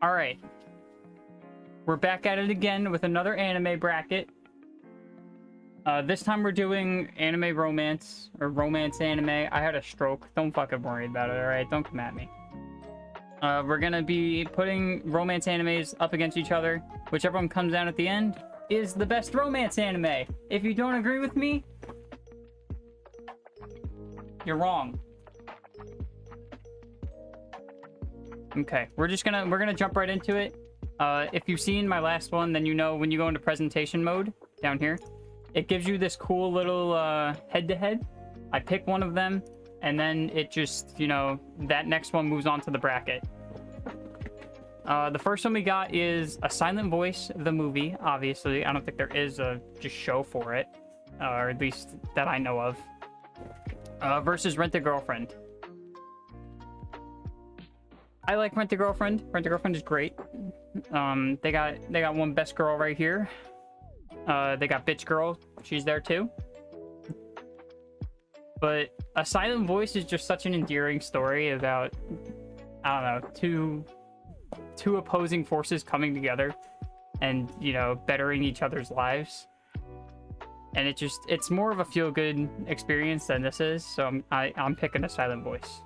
All right. We're back at it again with another anime bracket. This time we're doing anime romance, or romance anime. I had a stroke. Don't fucking worry about it, alright? Don't come at me. We're gonna be putting romance animes up against each other. Whichever one comes out at the end is the best romance anime. If you don't agree with me, you're wrong. Okay, we're gonna jump right into it. If you've seen my last one, then you know when you go into presentation mode down here, it gives you this cool little head-to-head. I pick one of them, and then it just, you know, that next one moves on to the bracket. The first one we got is A Silent Voice, the movie, obviously. I don't think there is a just show for it, or at least that I know of. Versus Rent a Girlfriend. I like Rent a Girlfriend. Rent a Girlfriend is great. They got one best girl right here. They got bitch girl. She's there too. But A Silent Voice is just such an endearing story about, I don't know, two opposing forces coming together and, you know, bettering each other's lives. And it's more of a feel-good experience than this is. So I'm picking A Silent Voice.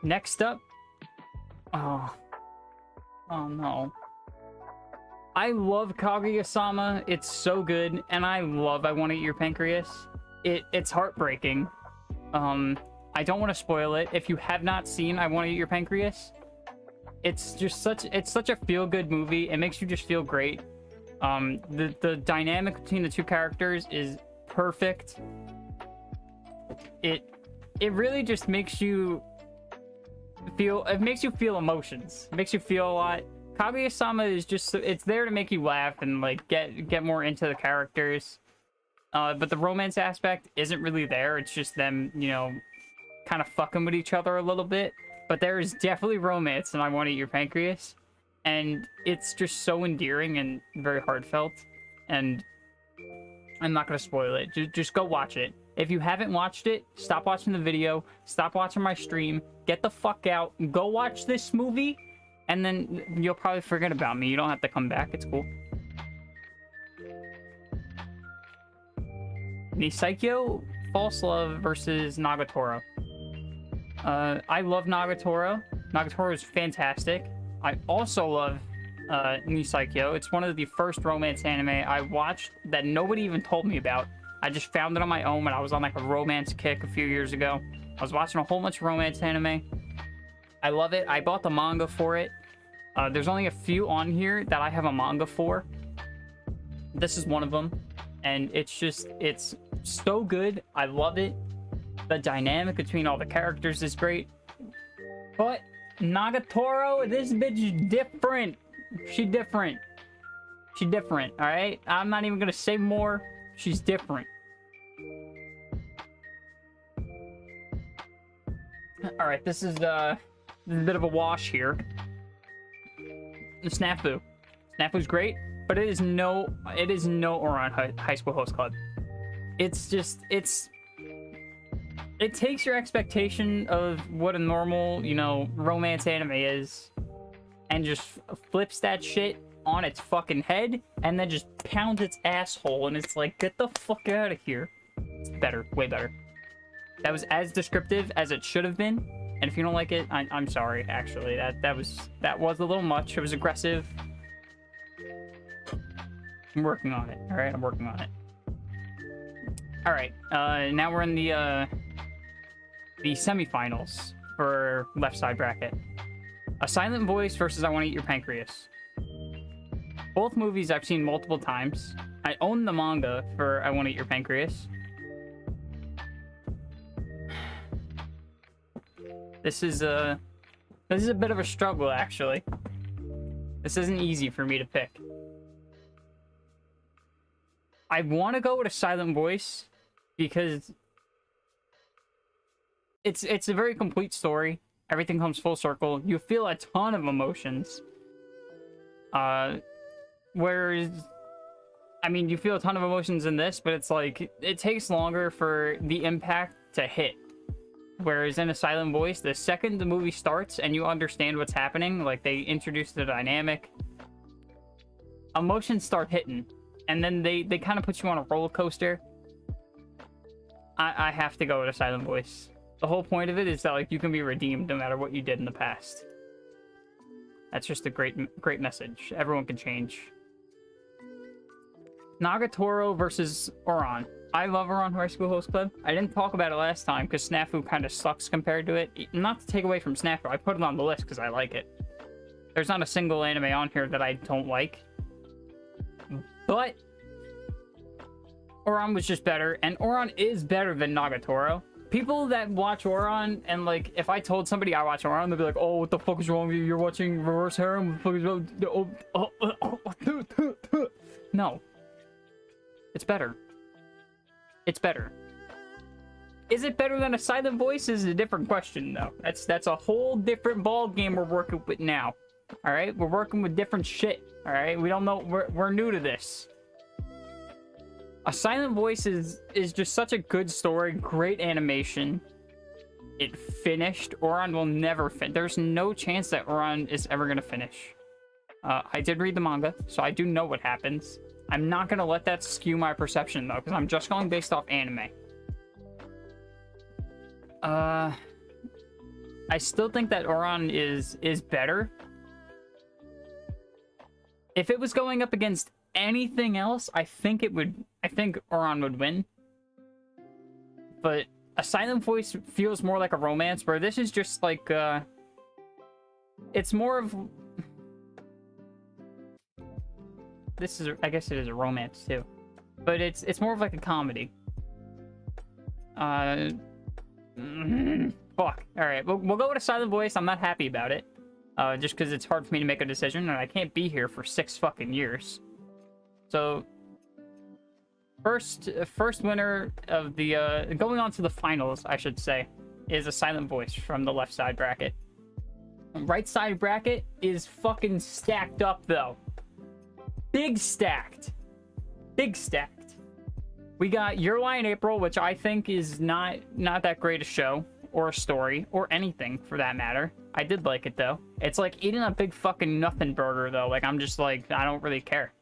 Next up, oh no. I love Kaguyasama. It's so good, and I love I Want to Eat Your Pancreas. It's heartbreaking. I don't want to spoil it. If you have not seen I Want to Eat Your Pancreas, it's such a feel-good movie. It makes you just feel great. The dynamic between the two characters is perfect. It really just makes you feel emotions. It makes you feel a lot. Kaguyasama is just, it's there to make you laugh and like get more into the characters. But the romance aspect isn't really there. It's just them, you know, kind of fucking with each other a little bit. But there is definitely romance in I Want to Eat Your Pancreas. And it's just so endearing and very heartfelt. And I'm not going to spoil it. Just go watch it. If you haven't watched it, stop watching the video, stop watching my stream, get the fuck out, go watch this movie, and then you'll probably forget about me. You don't have to come back. It's cool. Nisaikyo, False Love versus Nagatoro. I love Nagatoro. Nagatoro is fantastic. I also love Nisaikyo. It's one of the first romance anime I watched that nobody even told me about. I just found it on my own when I was on like a romance kick a few years ago. I was watching a whole bunch of romance anime. I love it. I bought the manga for it. There's only a few on here that I have a manga for. This is one of them. And it's so good. I love it. The dynamic between all the characters is great. But Nagatoro, this bitch is different. She different. She different, alright? I'm not even gonna say more. She's different. Alright, this is a bit of a wash here. Snafu. Snafu's great, but it is no Ouran High School Host Club. It's just, it takes your expectation of what a normal, you know, romance anime is, and just flips that shit on its fucking head, and then just pounds its asshole, and it's like, get the fuck out of here. It's better, way better. That was as descriptive as it should have been, and if you don't like it, I'm sorry, actually. That was a little much. It was aggressive. I'm working on it, alright? I'm working on it. Alright, now we're in the semifinals for left side bracket. A Silent Voice versus I Want to Eat Your Pancreas. Both movies I've seen multiple times. I own the manga for I Want to Eat Your Pancreas. This is a bit of a struggle, actually. This isn't easy for me to pick. I want to go with A Silent Voice because it's a very complete story. Everything comes full circle. You feel a ton of emotions. Whereas, I mean, you feel a ton of emotions in this, but it's like, it takes longer for the impact to hit. Whereas in a silent voice, the second the movie starts and you understand what's happening, like they introduce the dynamic, emotions start hitting, and then they kind of put you on a roller coaster. I have to go with a silent voice. The whole point of it is that like you can be redeemed no matter what you did in the past. That's just a great message. Everyone can change. Nagatoro versus Oran. I love Oran High School Host Club. I didn't talk about it last time because Snafu kind of sucks compared to it. Not to take away from Snafu, I put it on the list because I like it. There's not a single anime on here that I don't like. But Oran was just better, and Oran is better than Nagatoro. People that watch Oran, and like, if I told somebody I watch Oran, they'd be like, oh, what the fuck is wrong with you? You're watching Reverse Harem? What the fuck is wrong? No. It's better. It's better. Is it better than a silent voice? Is a different question, though. That's a whole different ball game we're working with now. All right, we're working with different shit. All right, we don't know. We're new to this. A silent voice is just such a good story, great animation. It finished. Oran will never finish. There's no chance that Oran is ever gonna finish. I did read the manga, so I do know what happens. I'm not gonna let that skew my perception though, because I'm just going based off anime. I still think that Oran is better. If it was going up against anything else, I think Oran would win. But a silent voice feels more like a romance, where this is just like it's more of I guess it is a romance too, but it's more of like a comedy. Fuck. All right, we'll go with a silent voice. I'm not happy about it, just because it's hard for me to make a decision, and I can't be here for 6 fucking years. So first winner of the going on to the finals, I should say, is a silent voice from the left side bracket. Right side bracket is fucking stacked up though. Big stacked. Big stacked. We got Your Lie in April, which I think is not that great a show or a story or anything for that matter. I did like it though. It's like eating a big fucking nothing burger though. Like I'm just like, I don't really care.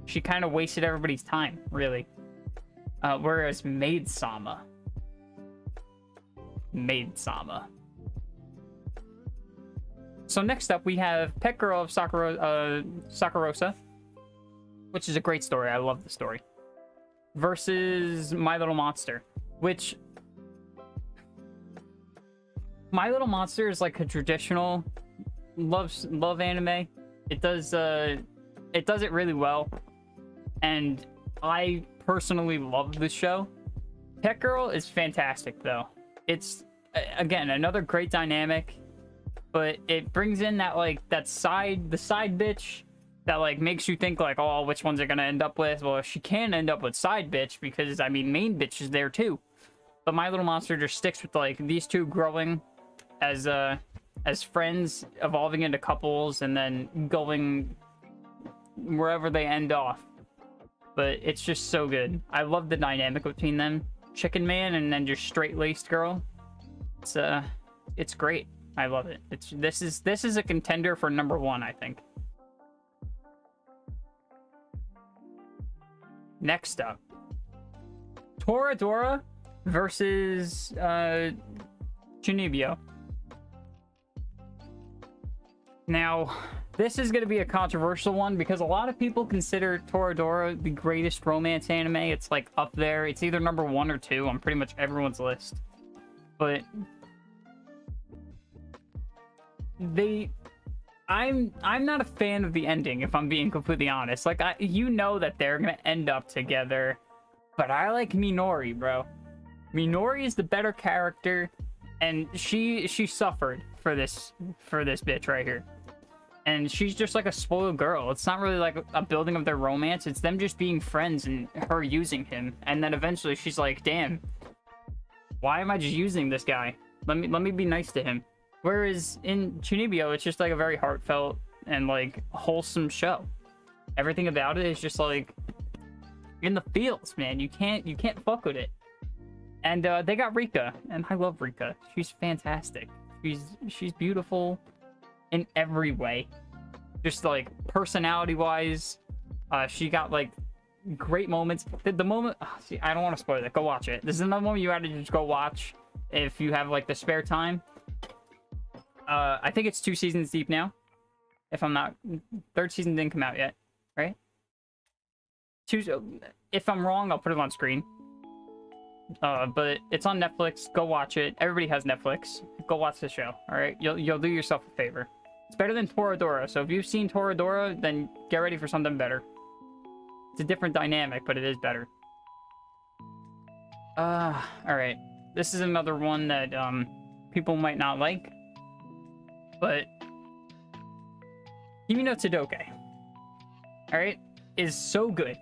She kind of wasted everybody's time, really. Whereas Maid-sama. So next up, we have Pet Girl of Sakurosa, which is a great story. I love the story. Versus My Little Monster, which My Little Monster is like a traditional love anime. It does it really well, and I personally love the show. Pet Girl is fantastic though. It's again another great dynamic, but it brings in that like the side bitch that like makes you think like, oh, which ones are gonna end up with. Well, she can end up with side bitch because I mean main bitch is there too. But My Little Monster just sticks with like these two growing as friends, evolving into couples, and then going wherever they end off. But it's just so good. I love the dynamic between them. Chicken Man and then just straight-laced girl. It's great. I love it. This is a contender for #1, I think. Next up, Toradora versus Junipero. Now, this is going to be a controversial one because a lot of people consider Toradora the greatest romance anime. It's like up there. It's either #1 or 2 on pretty much everyone's list. But I'm not a fan of the ending, if I'm being completely honest. Like, you know that they're going to end up together, but I like Minori, bro. Minori is the better character, and she suffered for this bitch right here. And she's just like a spoiled girl. It's not really like a building of their romance. It's them just being friends and her using him. And then eventually she's like, damn, why am I just using this guy? Let me be nice to him. Whereas in Junipero, it's just like a very heartfelt and like wholesome show. Everything about it is just like in the feels, man. You can't fuck with it. And they got Rika, and I love Rika. She's fantastic. She's beautiful in every way. Just like personality-wise, she got like great moments. The moment, see, I don't want to spoil it. Go watch it. This is another moment you had to just go watch if you have like the spare time. I think it's 2 seasons deep now. If I'm not, 3rd season didn't come out yet, right? If I'm wrong, I'll put it on screen. But it's on Netflix. Go watch it. Everybody has Netflix. Go watch the show. All right, you'll do yourself a favor. It's better than Toradora. So if you've seen Toradora, then get ready for something better. It's a different dynamic, but it is better. All right. This is another one that people might not like, but Kimi no Todoke, all right, is so good.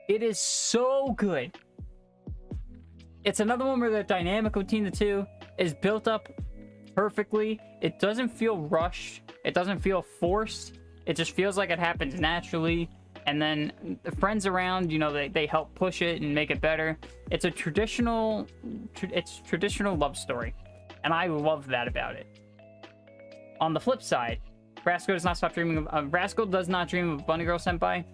It is so good. It's another one where the dynamic between the two is built up perfectly. It doesn't feel rushed. It doesn't feel forced. It just feels like it happens naturally. And then the friends around, you know, they help push it and make it better. It's a traditional love story. And I love that about it. On the flip side, Rascal does not stop dreaming of Rascal does not dream of Bunny Girl Senpai.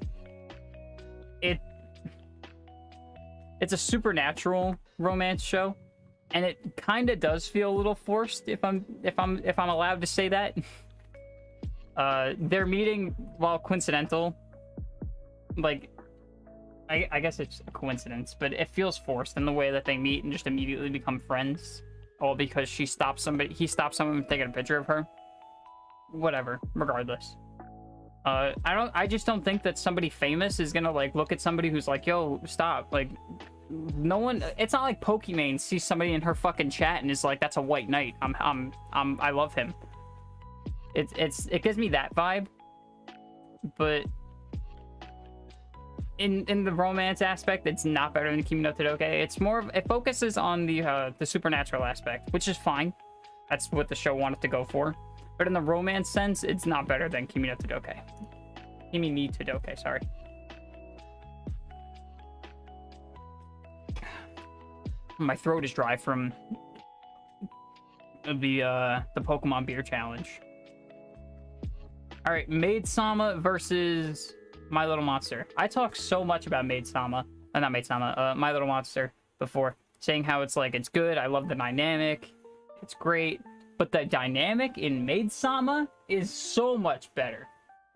It's a supernatural romance show, and it kind of does feel a little forced if I'm allowed to say that. Their meeting, while coincidental, like I guess it's a coincidence, but it feels forced in the way that they meet and just immediately become friends, all because he stops someone from taking a picture of her. Whatever, regardless. I just don't think that somebody famous is gonna like look at somebody who's like, yo, stop. Like, no one, it's not like Pokimane sees somebody in her fucking chat and is like, that's a white knight. I love him. It gives me that vibe. But in the romance aspect, it's not better than Kimi no Todoke. It's more of, it focuses on the supernatural aspect, which is fine. That's what the show wanted to go for. But in the romance sense, it's not better than Kimi no Todoke. Kimi ni Todoke, sorry. My throat is dry from the Pokemon beer challenge. All right, Maid-sama versus My Little Monster. I talked so much about Maid-sama, not Maid-sama, My Little Monster before, saying how it's like, it's good, I love the dynamic, it's great. But the dynamic in Maid-sama is so much better.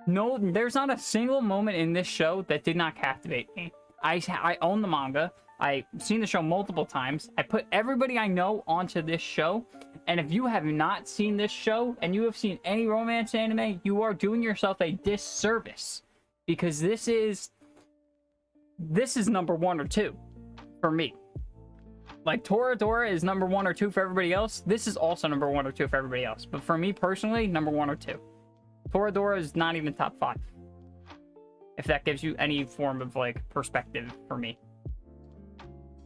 No, there's not a single moment in this show that did not captivate me. I own the manga. I've seen the show multiple times. I put everybody I know onto this show. And if you have not seen this show, and you have seen any romance anime, you are doing yourself a disservice. Because this is number 1 or 2 for me. Like, Toradora is number 1 or 2 for everybody else. This is also number 1 or 2 for everybody else. But for me personally, number 1 or 2. Toradora is not even top 5. If that gives you any form of, like, perspective for me.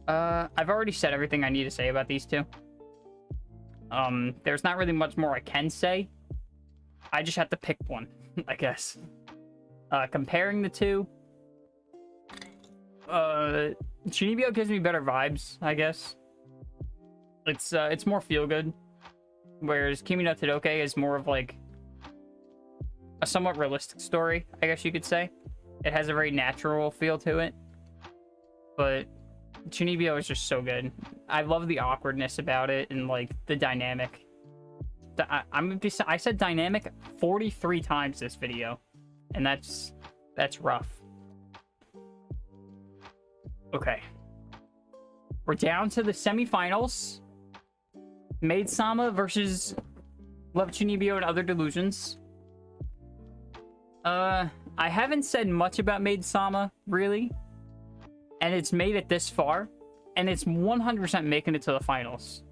I've already said everything I need to say about these two. There's not really much more I can say. I just have to pick one, I guess. Comparing the two, Chunibyo gives me better vibes, I guess. It's more feel-good, whereas Kimi no Todoke is more of like a somewhat realistic story, I guess you could say. It has a very natural feel to it, but Chunibyo is just so good. I love the awkwardness about it and like the dynamic. I said dynamic 43 times this video, and that's rough. Okay. We're down to the semifinals. Maid-sama versus Love Chunibyo and Other Delusions. I haven't said much about Maid-sama, really. And it's made it this far. And it's 100% making it to the finals.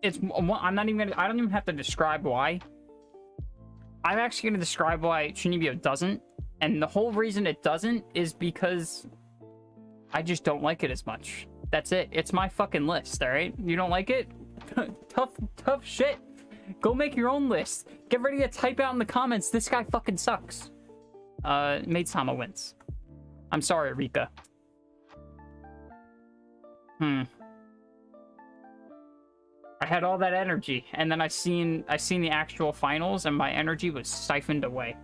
I don't even have to describe why. I'm actually going to describe why Chunibyo doesn't. And the whole reason it doesn't is because I just don't like it as much. That's it. It's my fucking list, alright? You don't like it? Tough shit. Go make your own list. Get ready to type out in the comments, this guy fucking sucks. Maid-sama wins. I'm sorry, Rika. I had all that energy, and then I seen the actual finals, and my energy was siphoned away.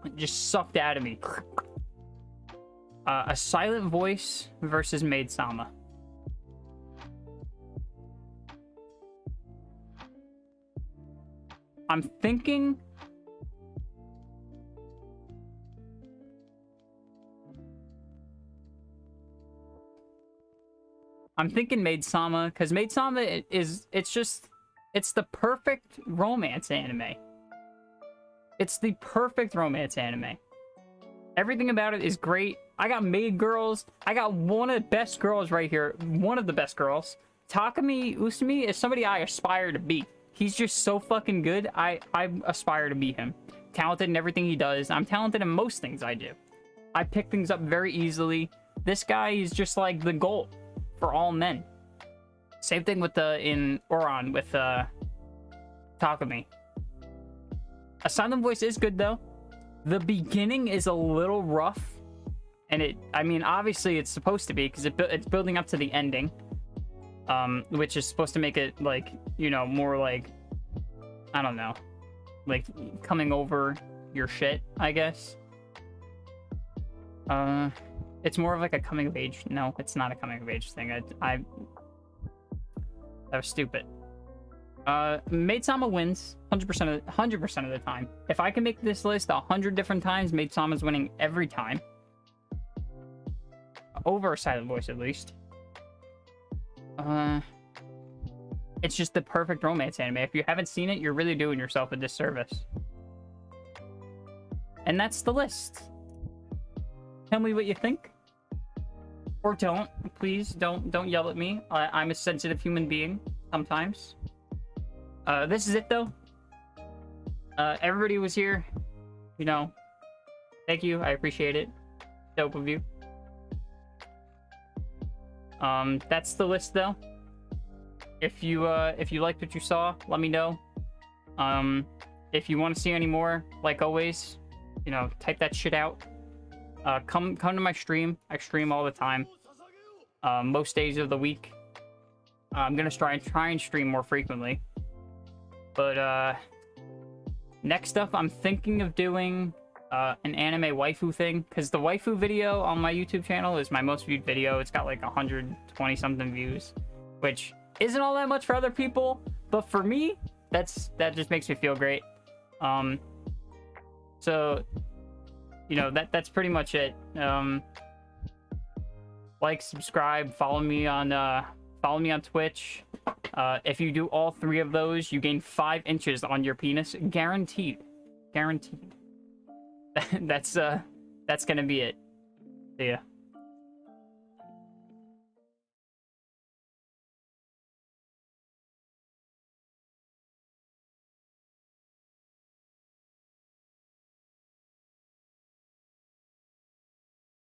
It just sucked out of me. A Silent Voice versus Maid-sama. I'm thinking... Maid-sama, because Maid-sama it's the perfect romance anime. It's the perfect romance anime. Everything about it is great. I got maid girls. I got one of the best girls right here. One of the best girls. Takumi Usumi is somebody I aspire to be. He's just so fucking good. I aspire to be him. Talented in everything he does. I'm talented in most things I do. I pick things up very easily. This guy is just like the goal for all men. Same thing with in Oran with Takumi. A Silent Voice is good though. The beginning is a little rough, and I mean, obviously it's supposed to be because it's building up to the ending, which is supposed to make it like, you know, more like, I don't know, like coming over your shit, I guess. It's more of like a coming of age. No, it's not a coming of age thing. That was stupid. Maid-sama wins 100% of the time. If I can make this list 100 different times, Maid-sama's winning every time. Over a Silent Voice, at least. It's just the perfect romance anime. If you haven't seen it, you're really doing yourself a disservice. And that's the list. Tell me what you think. Or don't. Please, don't yell at me. I'm a sensitive human being sometimes. This is it, though. Everybody was here. You know, thank you. I appreciate it. Dope of you. That's the list, though. If you liked what you saw, let me know. If you want to see any more, like always, you know, type that shit out. Come to my stream. I stream all the time. Most days of the week. I'm gonna try and stream more frequently. But next up, I'm thinking of doing an anime waifu thing, because the waifu video on my YouTube channel is my most viewed video. It's got like 120 something views, which isn't all that much for other people, but for me, that just makes me feel great. So, you know, that's pretty much it. Like, subscribe, follow me on Twitch. If you do all 3 of those, you gain 5 inches on your penis, guaranteed. Guaranteed. That's gonna be it. See ya.